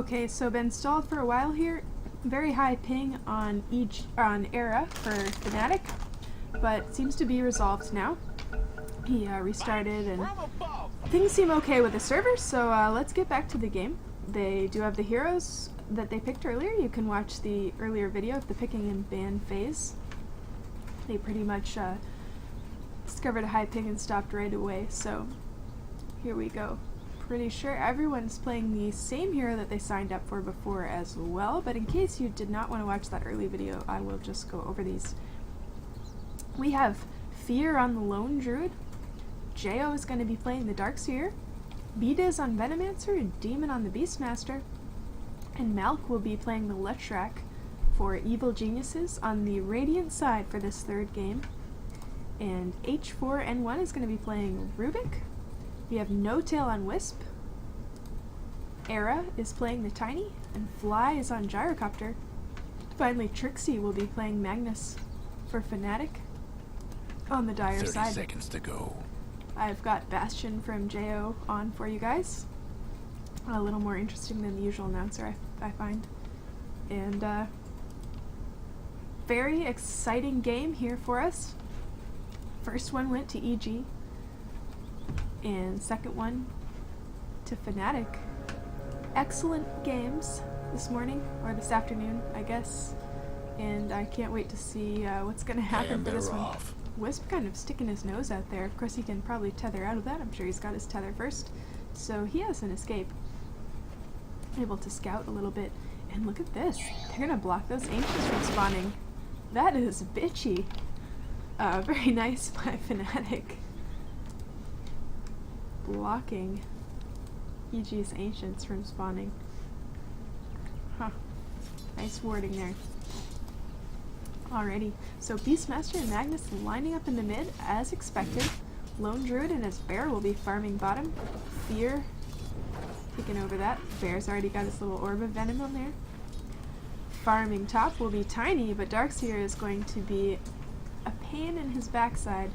Okay, so been stalled for a while here. Very high ping on Era for Fnatic, but seems to be resolved now. He restarted and things seem okay with the server, so let's get back to the game. They do have the heroes that they picked earlier. You can watch the earlier video of the picking and ban phase. They pretty much discovered a high ping and stopped right away, so here we go. Pretty sure everyone's playing the same hero that they signed up for before as well, but in case you did not want to watch that early video, I will just go over these. We have Fear on the Lone Druid, Jo is going to be playing the Darkseer, Bdiz on Venomancer, and Demon on the Beastmaster, and Malk will be playing the Leshrac for Evil Geniuses on the Radiant side for this third game, and H4N1 is going to be playing Rubik. We have No Tail on Wisp, Era is playing the Tiny, and Fly is on Gyrocopter. Finally, Trixie will be playing Magnus for Fnatic on the Dire 30 side. seconds to go. I've got Bastion from Jo on for you guys. A little more interesting than the usual announcer, I find. And very exciting game here for us. First one went to EG, and second one to Fnatic. Excellent games this morning, or this afternoon, I guess. And I can't wait to see what's going to happen for this one. Wisp kind of sticking his nose out there. Of course he can probably tether out of that. I'm sure he's got his tether first. So he has an escape. Able to scout a little bit. And look at this. They're going to block those Ancients from spawning. That is bitchy. Very nice by Fnatic. Blocking EG's Ancients from spawning. Huh. Nice warding there. Alrighty, so Beastmaster and Magnus lining up in the mid as expected. Lone Druid and his Bear will be farming bottom. Fear taking over that. Bear's already got his little orb of venom on there. Farming top will be Tiny, but Darkseer is going to be a pain in his backside.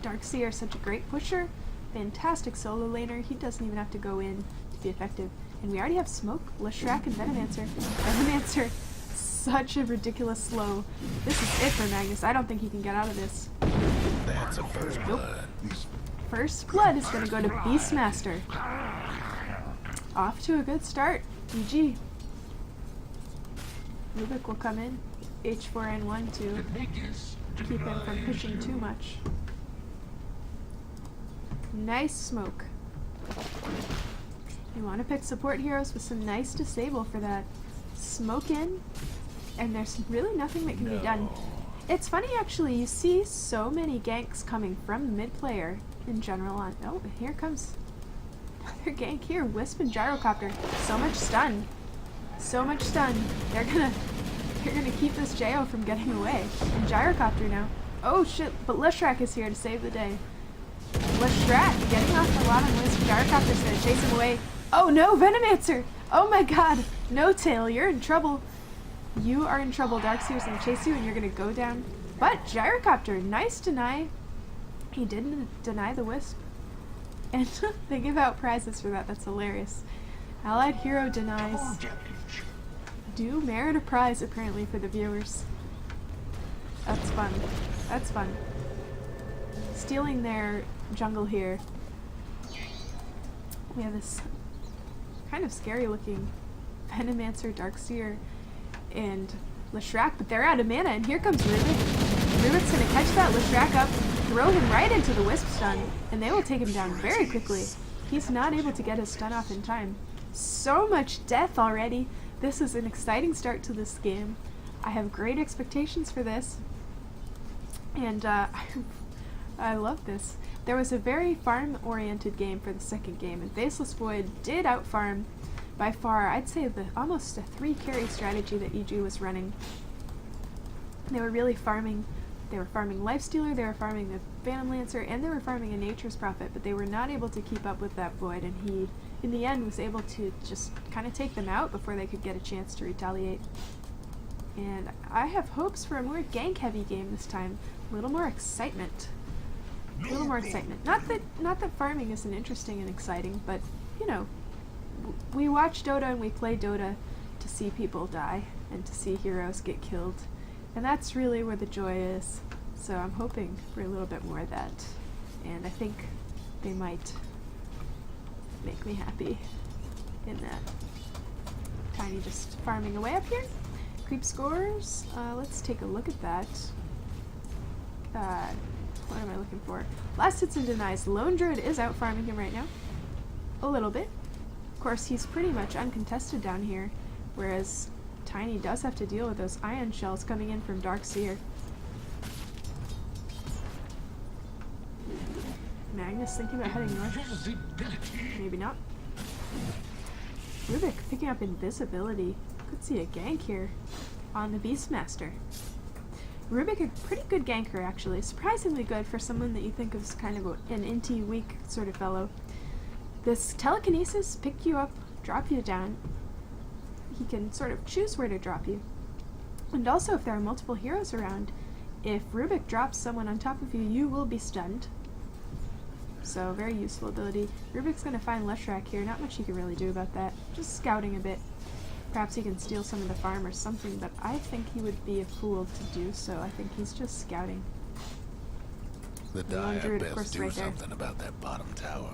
Darkseer is such a great pusher, fantastic solo laner. He doesn't even have to go in to be effective. And we already have Smoke, Leshrac, and Venomancer. Venomancer, such a ridiculous slow. This is it for Magnus. I don't think he can get out of this. That's a first blood. First blood is going to go to Beastmaster. Off to a good start. GG. Rubik will come in. H4N1 to keep him from pushing too much. Nice smoke. You want to pick support heroes with some nice disable for that. Smoke in, and there's really nothing that can be done. It's funny actually, you see so many ganks coming from the mid player in general on— oh, here comes another gank here. Wisp and Gyrocopter. So much stun. So much stun. They're gonna keep this Jo from getting away. And Gyrocopter now. Oh shit, but Leshrac is here to save the day. Leshrac getting off a lot on Wisp. Gyrocopter's gonna chase him away. Oh no, Venomancer! Oh my god! No Tail, you're in trouble. You are in trouble. Darkseer's gonna chase you and you're gonna go down. But Gyrocopter, nice deny. He didn't deny the Wisp. And they give out prizes for that. That's hilarious. Allied hero denies do merit a prize apparently for the viewers. That's fun. That's fun. Stealing their jungle here. We have this kind of scary looking Venomancer, Darkseer, and Leshrac, but they're out of mana, and here comes Rubik. Rubik's gonna catch that Leshrac up, throw him right into the Wisp stun, and they will take him down very quickly. He's not able to get his stun off in time. So much death already. This is an exciting start to this game. I have great expectations for this, and I love this. There was a very farm-oriented game for the second game, and Faceless Void did outfarm by far, I'd say, almost a 3-carry strategy that EG was running. They were really farming. They were farming Lifestealer, they were farming the Phantom Lancer, and they were farming a Nature's Prophet, but they were not able to keep up with that Void, and he, in the end, was able to just kind of take them out before they could get a chance to retaliate. And I have hopes for a more gank-heavy game this time. A little more excitement. A little more excitement. Not that farming isn't interesting and exciting, but, you know, we watch Dota and we play Dota to see people die and to see heroes get killed. And that's really where the joy is. So I'm hoping for a little bit more of that. And I think they might make me happy in that. Tiny just farming away up here. Creep scores. Let's take a look at that. What am I looking for? Last hits and denies. Lone Druid is out farming him right now. A little bit. Of course, he's pretty much uncontested down here, whereas Tiny does have to deal with those ion shells coming in from Darkseer. Magnus thinking about heading north. Maybe not. Rubik picking up invisibility. Could see a gank here on the Beastmaster. Rubik, a pretty good ganker actually. Surprisingly good for someone that you think of as kind of an inty, weak sort of fellow. This telekinesis, pick you up, drop you down. He can sort of choose where to drop you. And also if there are multiple heroes around, if Rubik drops someone on top of you, you will be stunned. So very useful ability. Rubik's going to find Leshrac here. Not much he can really do about that. Just scouting a bit. Perhaps he can steal some of the farm or something, but I think he would be a fool to do so. I think he's just scouting. The Lone Druid, of best course, do right there. something about that bottom tower.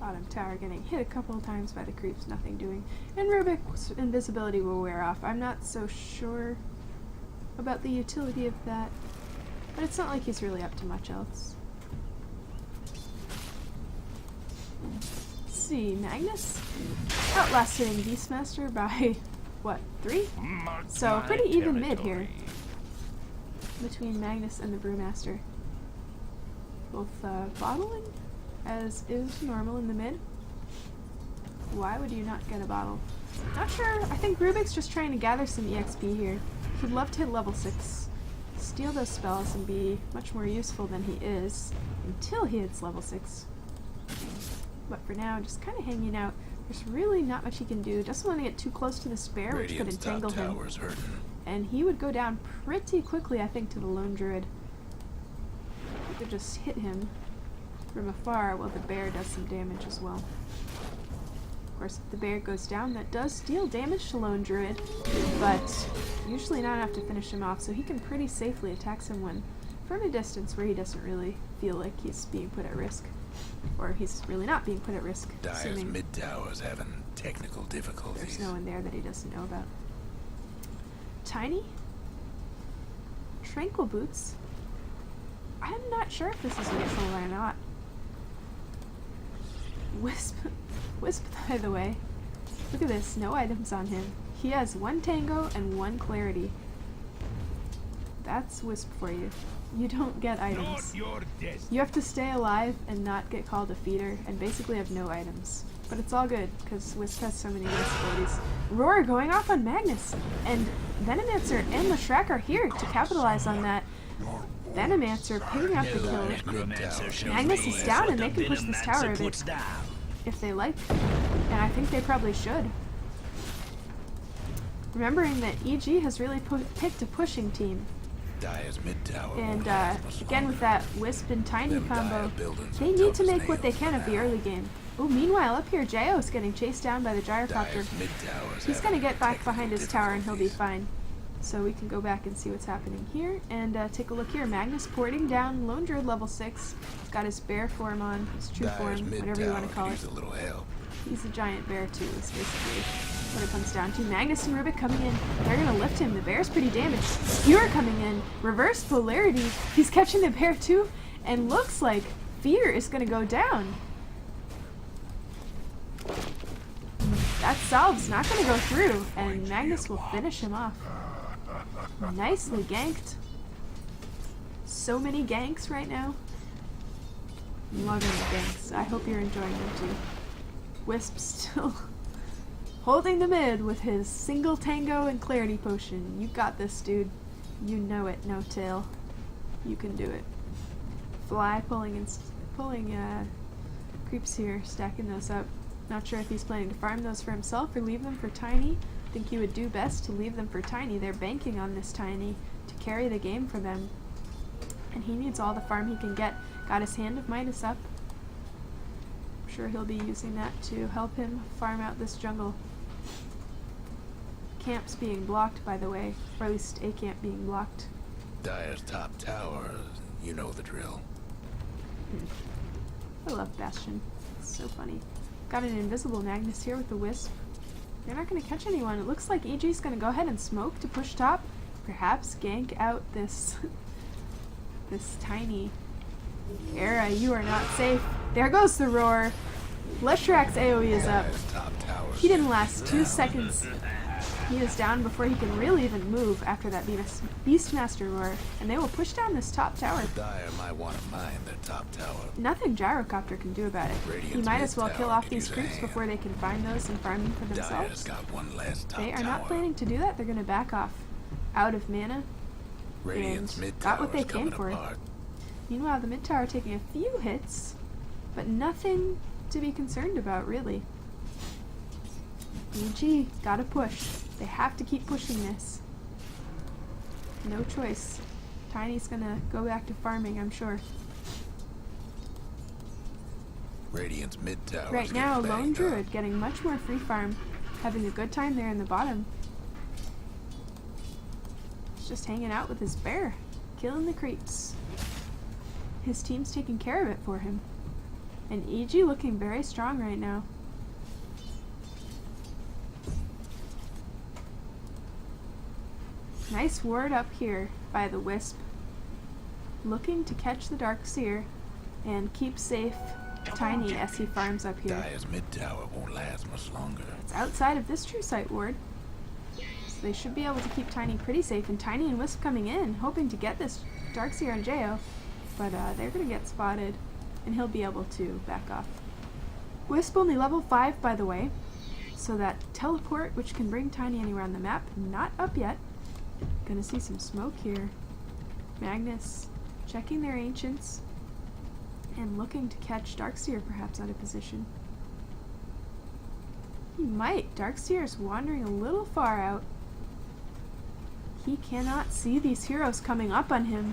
Bottom tower getting hit a couple of times by the creeps, nothing doing. And Rubik's invisibility will wear off. I'm not so sure about the utility of that, but it's not like he's really up to much else. Let's see, Magnus outlasting Beastmaster by, what, 3? So pretty even mid here between Magnus and the Brewmaster. Both bottling, as is normal in the mid. Why would you not get a bottle? Not sure. I think Rubik's just trying to gather some EXP here. He'd love to hit level 6, steal those spells, and be much more useful than he is until he hits level 6. But for now, just kind of hanging out. There's really not much he can do. Doesn't want to get too close to the spare, which could entangle him. And he would go down pretty quickly, I think, to the Lone Druid. You could just hit him from afar while the bear does some damage as well. Of course, if the bear goes down, that does deal damage to Lone Druid, but usually not enough to finish him off, so he can pretty safely attack someone from a distance where he doesn't really feel like he's being put at risk. Or he's really not being put at risk. Dire's mid tower's having technical difficulties. There's no one there that he doesn't know about. Tiny? Tranquil Boots? I'm not sure if this is useful or not. Wisp, by the way. Look at this, no items on him. He has 1 Tango and 1 Clarity. That's Wisp for you. You don't get items. You have to stay alive and not get called a feeder, and basically have no items. But it's all good, because Wisp has so many nice abilities. Roar going off on Magnus! And Venomancer and Leshrac are here to capitalize on that. Venomancer picking up the kill. Magnus is down, and they can push this tower a bit if they like. And I think they probably should. Remembering that EG has really picked a pushing team. And again with that Wisp and Tiny combo, they need to make what they can of the early game. Oh, meanwhile up here, Jayo's getting chased down by the Gyrocopter. He's going to get back behind his tower and he'll be fine. So we can go back and see what's happening here. And take a look here. Magnus porting down Lone Druid level 6. He's got his bear form on, his true form, whatever you want to call it. He's a giant bear too, is basically what it comes down to. Magnus and Rubik coming in. They're going to lift him. The bear's pretty damaged. Skewer coming in. Reverse polarity. He's catching the bear too. And looks like Fear is going to go down. That salve's not going to go through. And Magnus will finish him off. Nicely ganked. So many ganks right now. I'm loving the ganks. I hope you're enjoying them too. Wisp still holding the mid with his single Tango and Clarity Potion. You got this, dude. You know it, No Tail. You can do it. Fly pulling creeps here, stacking those up. Not sure if he's planning to farm those for himself or leave them for Tiny. I think he would do best to leave them for Tiny. They're banking on this Tiny to carry the game for them. And he needs all the farm he can get. Got his Hand of Midas up. I'm sure he'll be using that to help him farm out this jungle. Camp's being blocked, by the way, or at least a camp being blocked. Dire's top tower, you know the drill. I love Bastion. It's so funny. Got an invisible Magnus here with the Wisp. They're not going to catch anyone. It looks like EG's going to go ahead and smoke to push top. Perhaps gank out this this tiny Era. You are not safe. There goes the roar. Leshrak's AoE is up. He didn't last 2 seconds. He is down before he can really even move after that Beastmaster roar, and they will push down this top tower. Dire might want to mine their top tower. Nothing Gyrocopter can do about it. He might as well kill off these creeps before they can find those and farm them for themselves. Got one last top They are not tower. planning to do that. They're going to back off out of mana Radiant's and mid got what they tower's came coming for. apart. Meanwhile, the mid tower taking a few hits, but nothing to be concerned about, really. EG, gotta push. They have to keep pushing this. No choice. Tiny's gonna go back to farming, I'm sure. Radiant's mid tower. Right now, Lone Druid getting much more free farm, having a good time there in the bottom. He's just hanging out with his bear, killing the creeps. His team's taking care of it for him. And EG looking very strong right now. Nice ward up here by the Wisp. Looking to catch the Darkseer and keep safe Tiny as he farms up here. Dire's mid tower won't last much longer. It's outside of this True Sight ward. So they should be able to keep Tiny pretty safe. And Tiny and Wisp coming in, hoping to get this Darkseer on Jo. But they're going to get spotted. And he'll be able to back off. Wisp only level 5, by the way. So that teleport, which can bring Tiny anywhere on the map, not up yet. Gonna see some smoke here. Magnus checking their ancients and looking to catch Darkseer perhaps out of position. He might. Darkseer is wandering a little far out. He cannot see these heroes coming up on him.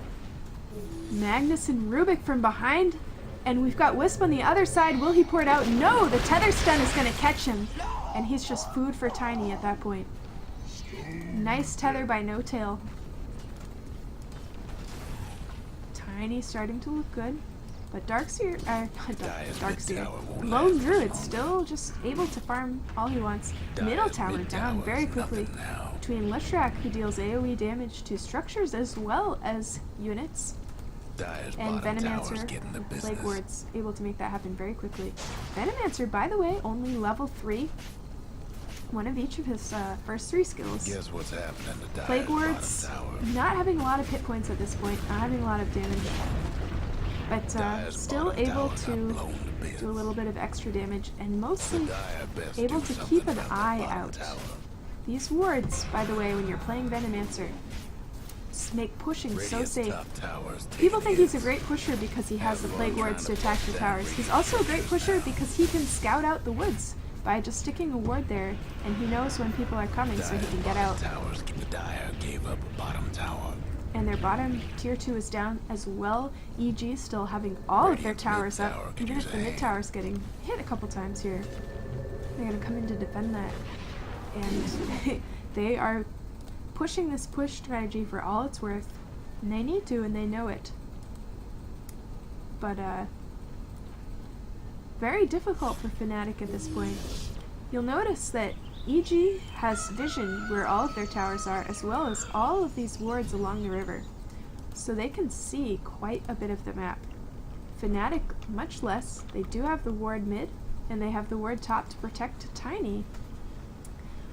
Magnus and Rubik from behind, and we've got Wisp on the other side. Will he pour it out? No! The tether stun is gonna catch him, and he's just food for Tiny at that point. Nice tether by No Tail. Tiny starting to look good, but Darkseer, Lone Druid still just able to farm all he wants. Middle tower down very quickly. Between Leshrak, who deals AoE damage to structures as well as units, and Venomancer, Plague Wards, able to make that happen very quickly. Venomancer, by the way, only level 3. One of each of his first 3 skills. Guess what's happening to Dire's Plague Wards, not having a lot of hit points at this point, not having a lot of damage, but still able to do a little bit of extra damage, and mostly able to keep an eye out. These wards, by the way, when you're playing Venomancer, make pushing so safe. People think he's a great pusher because he has the Plague Wards to attack the towers. He's also a great pusher because he can scout out the woods by just sticking a ward there, and he knows when people are coming so he can get out. Dire gave up a bottom tower. And their bottom tier 2 is down as well. EG still having all of their towers up, even if the mid tower's getting hit a couple times here. They're going to come in to defend that. And they are pushing this push strategy for all it's worth. And they need to, and they know it. But, very difficult for Fnatic at this point. You'll notice that EG has vision where all of their towers are, as well as all of these wards along the river. So they can see quite a bit of the map. Fnatic, much less. They do have the ward mid, and they have the ward top to protect Tiny.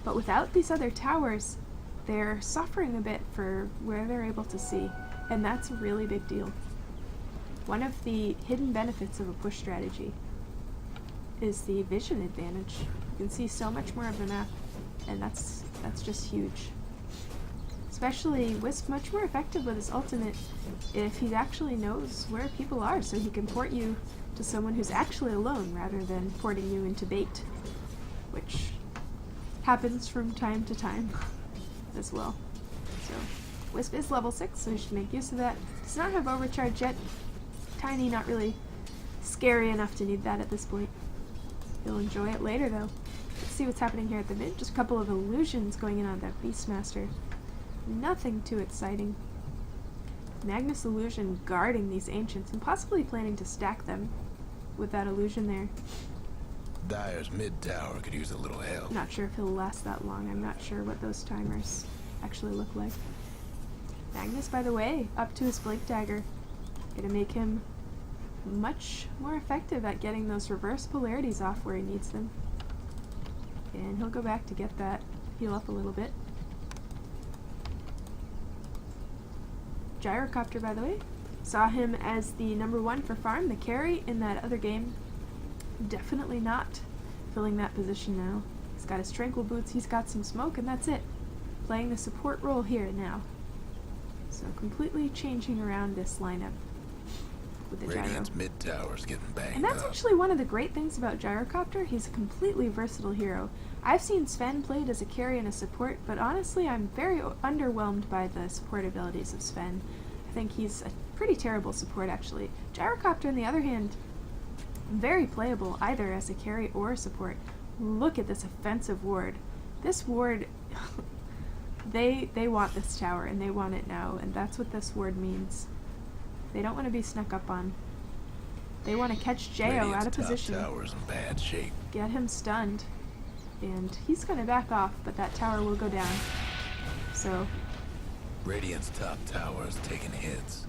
But without these other towers, they're suffering a bit for where they're able to see. And that's a really big deal. One of the hidden benefits of a push strategy is the vision advantage. You can see so much more of the map, and that's just huge. Especially Wisp much more effective with his ultimate if he actually knows where people are, so he can port you to someone who's actually alone rather than porting you into bait, which happens from time to time as well. So Wisp is level 6, so he should make use of that. Does not have overcharge yet. Tiny, not really scary enough to need that at this point. You'll enjoy it later, though. Let's see what's happening here at the mid. Just a couple of illusions going in on that Beastmaster. Nothing too exciting. Magnus Illusion guarding these Ancients and possibly planning to stack them with that illusion there. Dire's mid tower could use a little help. Not sure if he'll last that long. I'm not sure what those timers actually look like. Magnus, by the way, up to his Blink Dagger. Gonna make him much more effective at getting those reverse polarities off where he needs them. And he'll go back to get that, heal up a little bit. Gyrocopter, by the way, saw him as the #1 for farm, the carry in that other game. Definitely not filling that position now. He's got his tranquil boots, he's got some smoke, and that's it. Playing the support role here now. So completely changing around this lineup with the gyro. Radiant's mid tower's getting banged And that's up. actually one of the great things about Gyrocopter. He's a completely versatile hero. I've seen Sven played as a carry and a support, but honestly I'm very underwhelmed by the support abilities of Sven. I think he's a pretty terrible support actually. Gyrocopter on the other hand, very playable either as a carry or a support. Look at this offensive ward. This ward, they want this tower and they want it now, and that's what this ward means. They don't want to be snuck up on. They want to catch Jo out of position, Tower's in bad shape. get him stunned, and he's going to back off, but that tower will go down. So Radiant's top tower's taking hits.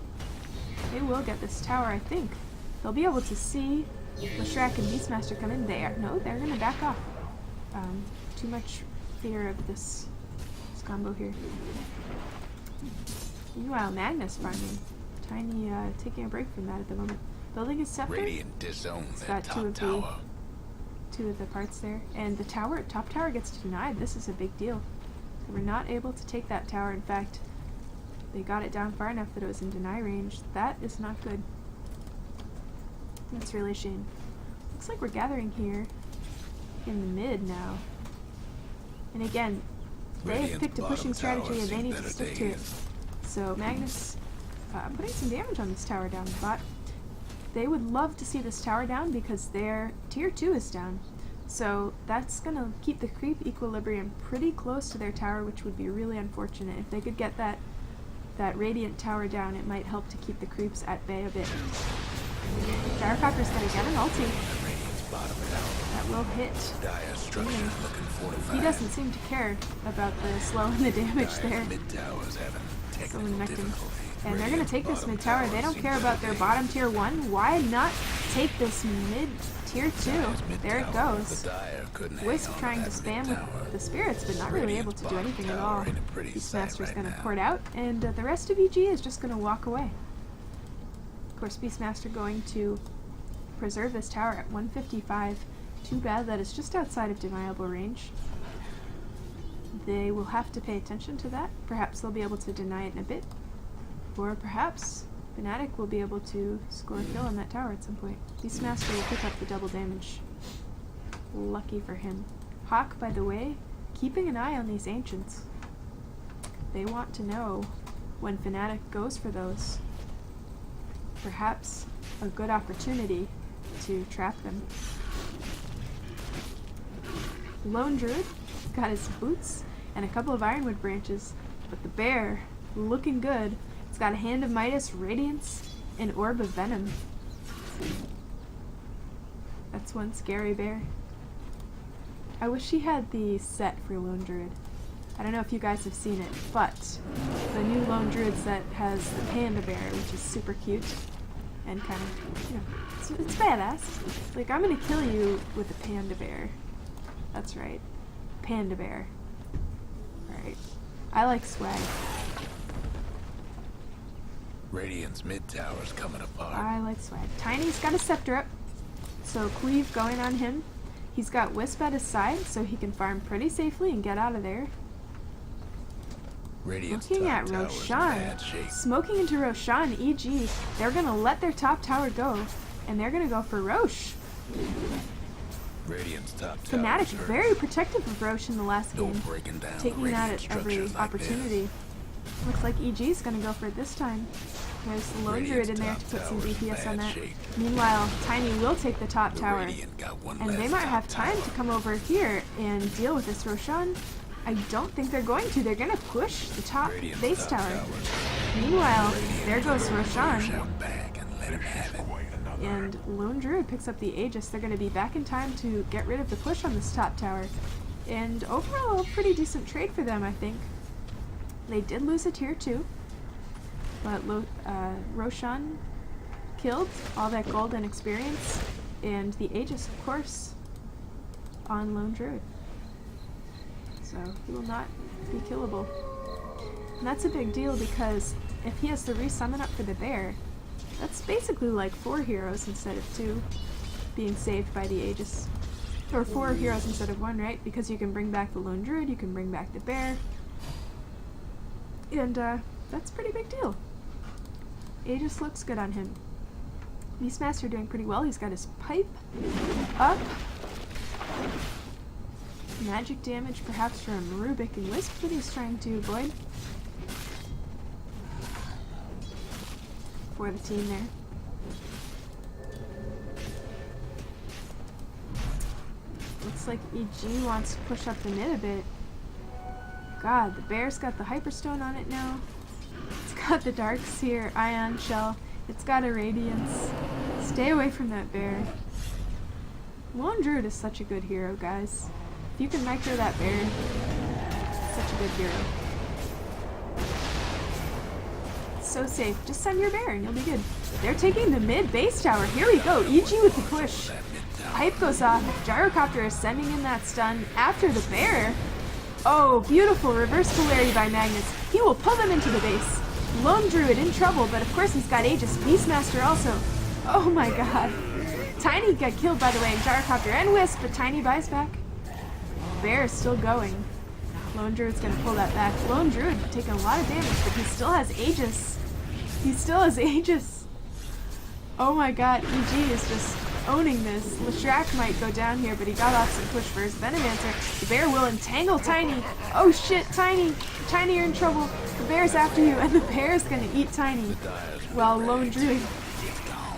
they will get this tower, I think. They'll be able to see Leshrac and Beastmaster come in. No, they're going to back off. Too much fear of this combo here. Meanwhile, Magnus farming. Tiny taking a break from that at the moment. Building his scepter. Radiant disowned It's that got top tower. two of the parts there. And the top tower gets denied. This is a big deal. They were not able to take that tower. In fact, they got it down far enough that it was in deny range. That is not good. That's really a shame. Looks like we're gathering here in the mid now. And again, they have Radiant's picked a bottom pushing strategy tower's and they seen need to better stick to it. days. So Magnus putting some damage on this tower down the bot. They would love to see this tower down because their tier 2 is down. So that's going to keep the creep equilibrium pretty close to their tower, which would be really unfortunate. If they could get that Radiant tower down, it might help to keep the creeps at bay a bit. Gyrocopter's going to get an ulti. Radiant's bottom tower. That will hit. Dire structure's looking fortified. He doesn't seem to care about the slow and the damage Dire's there. mid tower's having technical Someone necked him. difficulty. And they're going to take this Radiant's mid tower. bottom They don't tower's care seen about better their days. bottom tier 1. Why not take this mid tier 2? Dire's mid There it tower, goes. but Dire couldn't hang Wisp on to trying to that spam mid tower. with the spirits, but not really able Radiant's to do bottom anything at tower all. in a pretty sight Beastmaster's right going to now. port out, and the rest of EG is just going to walk away. Of course, Beastmaster going to preserve this tower at 155. Too bad that it's just outside of deniable range. They will have to pay attention to that. Perhaps they'll be able to deny it in a bit. Or perhaps Fnatic will be able to score a kill on that tower at some point. Beastmaster will pick up the double damage. Lucky for him. Hawk, by the way, keeping an eye on these Ancients. They want to know when Fnatic goes for those. Perhaps a good opportunity to trap them. Lone Druid got his boots and a couple of Ironwood branches, but the bear, looking good. It's got a Hand of Midas, Radiance, and Orb of Venom. That's one scary bear. I wish he had the set for Lone Druid. I don't know if you guys have seen it, but the new Lone Druid set has the panda bear, which is super cute and kind of, you know, it's badass. Like, I'm gonna kill you with a panda bear. That's right. Panda bear. Alright. I like swag. Radiant's mid tower's coming apart. I like swag. Tiny's got a scepter up, so Cleave going on him. He's got Wisp at his side, so he can farm pretty safely and get out of there. Radiant's Looking top at tower's in bad Roshan. shape. Smoking into Roshan, EG. They're going to let their top tower go, and they're going to go for Roche. Radiant's top tower's Fnatic hurt. very protective of Roche in the last No game, breaking down taking the that radiant at every structures like opportunity. Looks like EG's going to go for it this time. There's the lone druid in there to put some DPS on that. Shape. Meanwhile, Tiny will take the top tower. Radiant got one And they less might top have time tower. to come over here and deal with this Roshan. I don't think they're going to. They're going to push the top Radiant's base top tower. tower. Meanwhile, Radiant there goes push Roshan. out back and let him have it. And Lone Druid picks up the Aegis. They're going to be back in time to get rid of the push on this top tower. And overall, a pretty decent trade for them, I think. They did lose a tier 2. But Roshan killed all that gold and experience. And the Aegis, of course, on Lone Druid. So he will not be killable. And that's a big deal because if he has to resummon up for the bear, that's basically like 4 heroes instead of 2 being saved by the Aegis. Or 4 heroes instead of 1, right? Because you can bring back the Lone Druid, you can bring back the bear. And that's a pretty big deal. Aegis looks good on him. Beastmaster doing pretty well. He's got his pipe up. Magic damage perhaps from Rubik and Wisp that he's trying to avoid. For the team there. Looks like EG wants to push up the mid a bit. God, the bear's got the Hyperstone on it now. It's got the Dark Seer, Ion Shell. It's got a Radiance. Stay away from that bear. Lone Druid is such a good hero, guys. If you can micro that bear, such a good hero. So safe. Just send your bear and you'll be good. They're taking the mid base tower. Here we go. EG with the push. Pipe goes off. Gyrocopter is sending in that stun after the bear. Oh, beautiful reverse polarity by Magnus. He will pull them into the base. Lone Druid in trouble, but of course he's got Aegis. Beastmaster also. Oh my god. Tiny got killed, by the way, in Gyrocopter and Wisp, but Tiny buys back. Bear is still going. Lone Druid's gonna pull that back. Lone Druid taking a lot of damage, but he still has Aegis. He still has Aegis. Oh my god, EG is just owning this. Leshrac might go down here, but he got off some push for his Venomancer. The bear will entangle Tiny. Oh shit, Tiny. Tiny, you're in trouble. The bear's after you, and the bear is gonna eat Tiny. While Lone Druid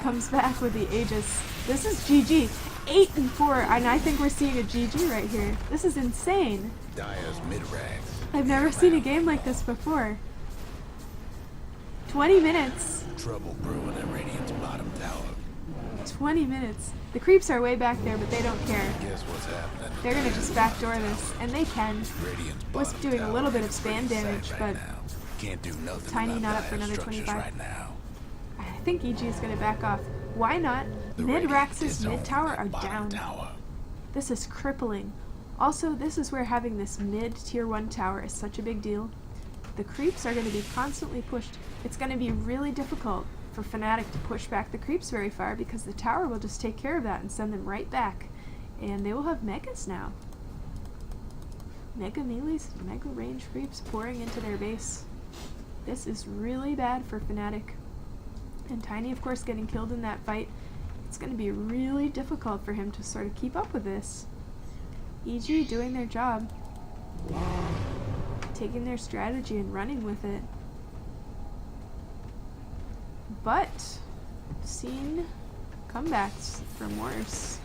comes back with the Aegis. This is GG. 8 and 4, and I think we're seeing a GG right here. This is insane. Dyer's mid-rags. I've never seen a game like this before. 20 minutes. Trouble brewing at Radiant's bottom tower. 20 minutes. The creeps are way back there, but they don't care. Guess what's happening? They're gonna just backdoor this, and they can. Radiant's Wisp bottom doing a little tower bit of is spam pretty damage, sad but right now. Can't do nothing Tiny about not up for Dyer's another structures 25. right now. I think EG is gonna back off. Why not? The Mid Radiant Rax's is mid on tower that are bottom down. tower. This is crippling. Also, this is where having this mid tier 1 tower is such a big deal. The creeps are going to be constantly pushed. It's going to be really difficult for Fnatic to push back the creeps very far because the tower will just take care of that and send them right back. And they will have megas now. Mega melees, mega range creeps pouring into their base. This is really bad for Fnatic. And Tiny, of course, getting killed in that fight. It's going to be really difficult for him to sort of keep up with this. EG doing their job. Taking their strategy and running with it. But, seen comebacks from worse.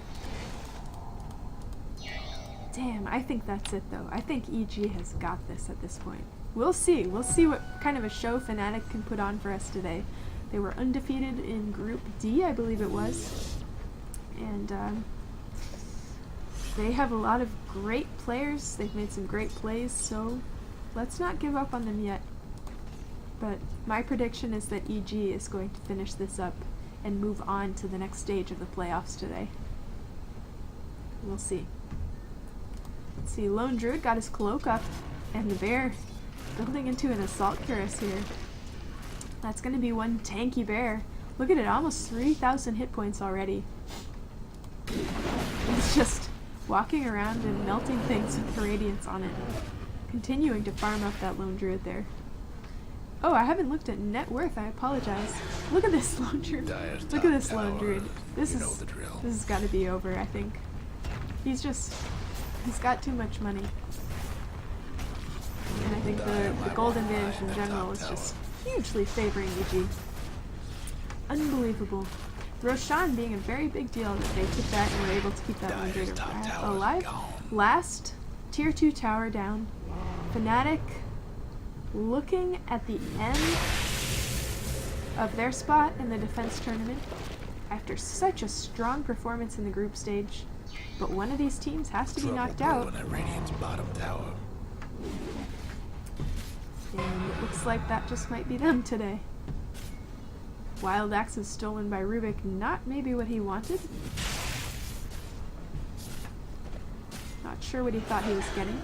Damn, I think that's it though. I think EG has got this at this point. We'll see. We'll see what kind of a show Fnatic can put on for us today. They were undefeated in Group D, I believe it was. And they have a lot of great players. They've made some great plays, so let's not give up on them yet. But my prediction is that EG is going to finish this up and move on to the next stage of the playoffs today. We'll see. Let's see, Lone Druid got his cloak up, and the bear building into an assault cuirass here. That's going to be one tanky bear. Look at it, almost 3,000 hit points already. It's just walking around and melting things with the radiance on it. Continuing to farm up that Lone Druid there. Oh, I haven't looked at net worth, I apologize. Look at this Lone Druid. Look at this Lone Druid. This has got to be over, I think. He's got too much money. And I think the gold advantage in general is just hugely favoring EG. unbelievable. Roshan being a very big deal that they took that and were able to keep that one Dire's top Raider tower is alive. gone. Last tier 2 tower down. Fnatic looking at the end of their spot in the defense tournament after such a strong performance in the group stage. But one of these teams has to be knocked out. Trouble brewing at Radiant's bottom tower. And it looks like that just might be them today. Wild Axe is stolen by Rubik, not maybe what he wanted. Not sure what he thought he was getting.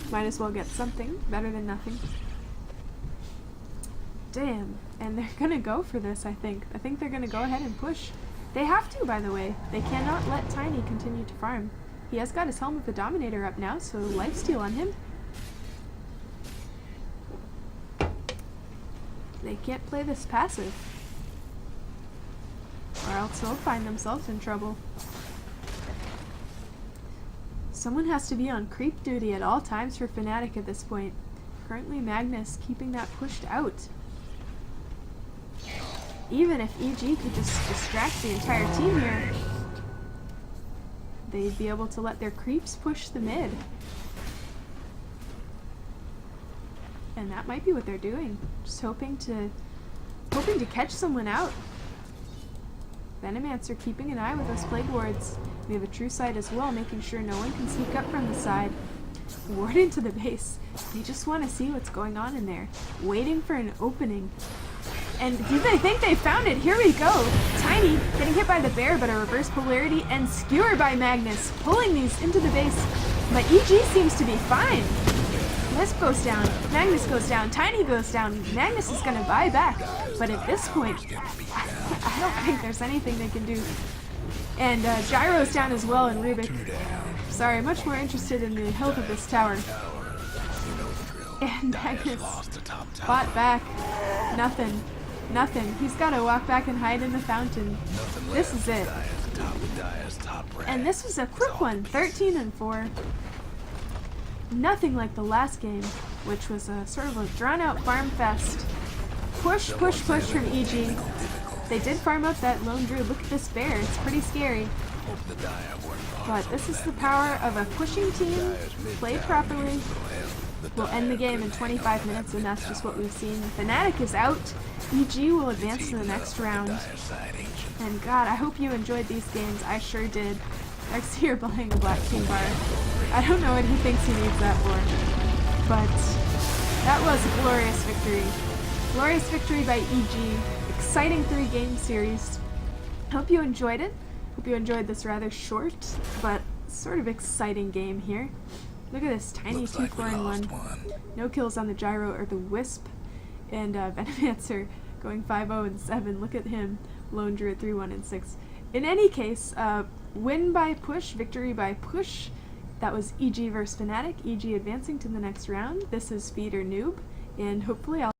Might as well get something, better than nothing. Damn, and they're gonna go for this, I think. I think they're gonna go ahead and push. They have to, by the way. They cannot let Tiny continue to farm. He has got his Helm of the Dominator up now, so lifesteal on him. They can't play this passive, or else they'll find themselves in trouble. Someone has to be on creep duty at all times for Fnatic at this point. Currently Magnus keeping that pushed out. Even if EG could just distract the entire team here, they'd be able to let their creeps push the mid. And that might be what they're doing. Just hoping to catch someone out. Venomancer keeping an eye with those plague wards. We have a true sight as well, making sure no one can sneak up from the side. Ward into the base. They just want to see what's going on in there. Waiting for an opening. And do they think they found it? Here we go. Tiny getting hit by the bear, but a reverse polarity and skewer by Magnus. Pulling these into the base. But EG seems to be fine. Wisp goes down, Magnus goes down, Tiny goes down, Magnus is gonna buy back, but at this point, I don't think there's anything they can do. And Gyro's down as well, and Rubik. Sorry, much more interested in the health of this tower. And Magnus fought back. Nothing. Nothing. He's gotta walk back and hide in the fountain. This is it. And this was a quick one, 13 and 4. Nothing like the last game, which was a sort of a drawn-out farm fest. Push, push, push from EG. They did farm up that lone druid. Look at this bear, it's pretty scary. But this is the power of a pushing team, played properly. We'll end the game in 25 minutes, and that's just what we've seen. Fnatic is out. EG will advance to the next round. And God, I hope you enjoyed these games. I sure did. Next here playing a Black King bar. I don't know what he thinks he needs that for, but that was a glorious victory. Glorious victory by EG. Exciting 3-game series. Hope you enjoyed it. Hope you enjoyed this rather short, but sort of exciting game here. Look at this tiny 2-4-1. No kills on the Gyro or the Wisp. And Venomancer going 5-0 and 7. Look at him. Lone Druid 3-1 and 6. In any case, win by push, victory by push. That was EG versus Fnatic. EG advancing to the next round. This is Feed or Noob, and hopefully I'll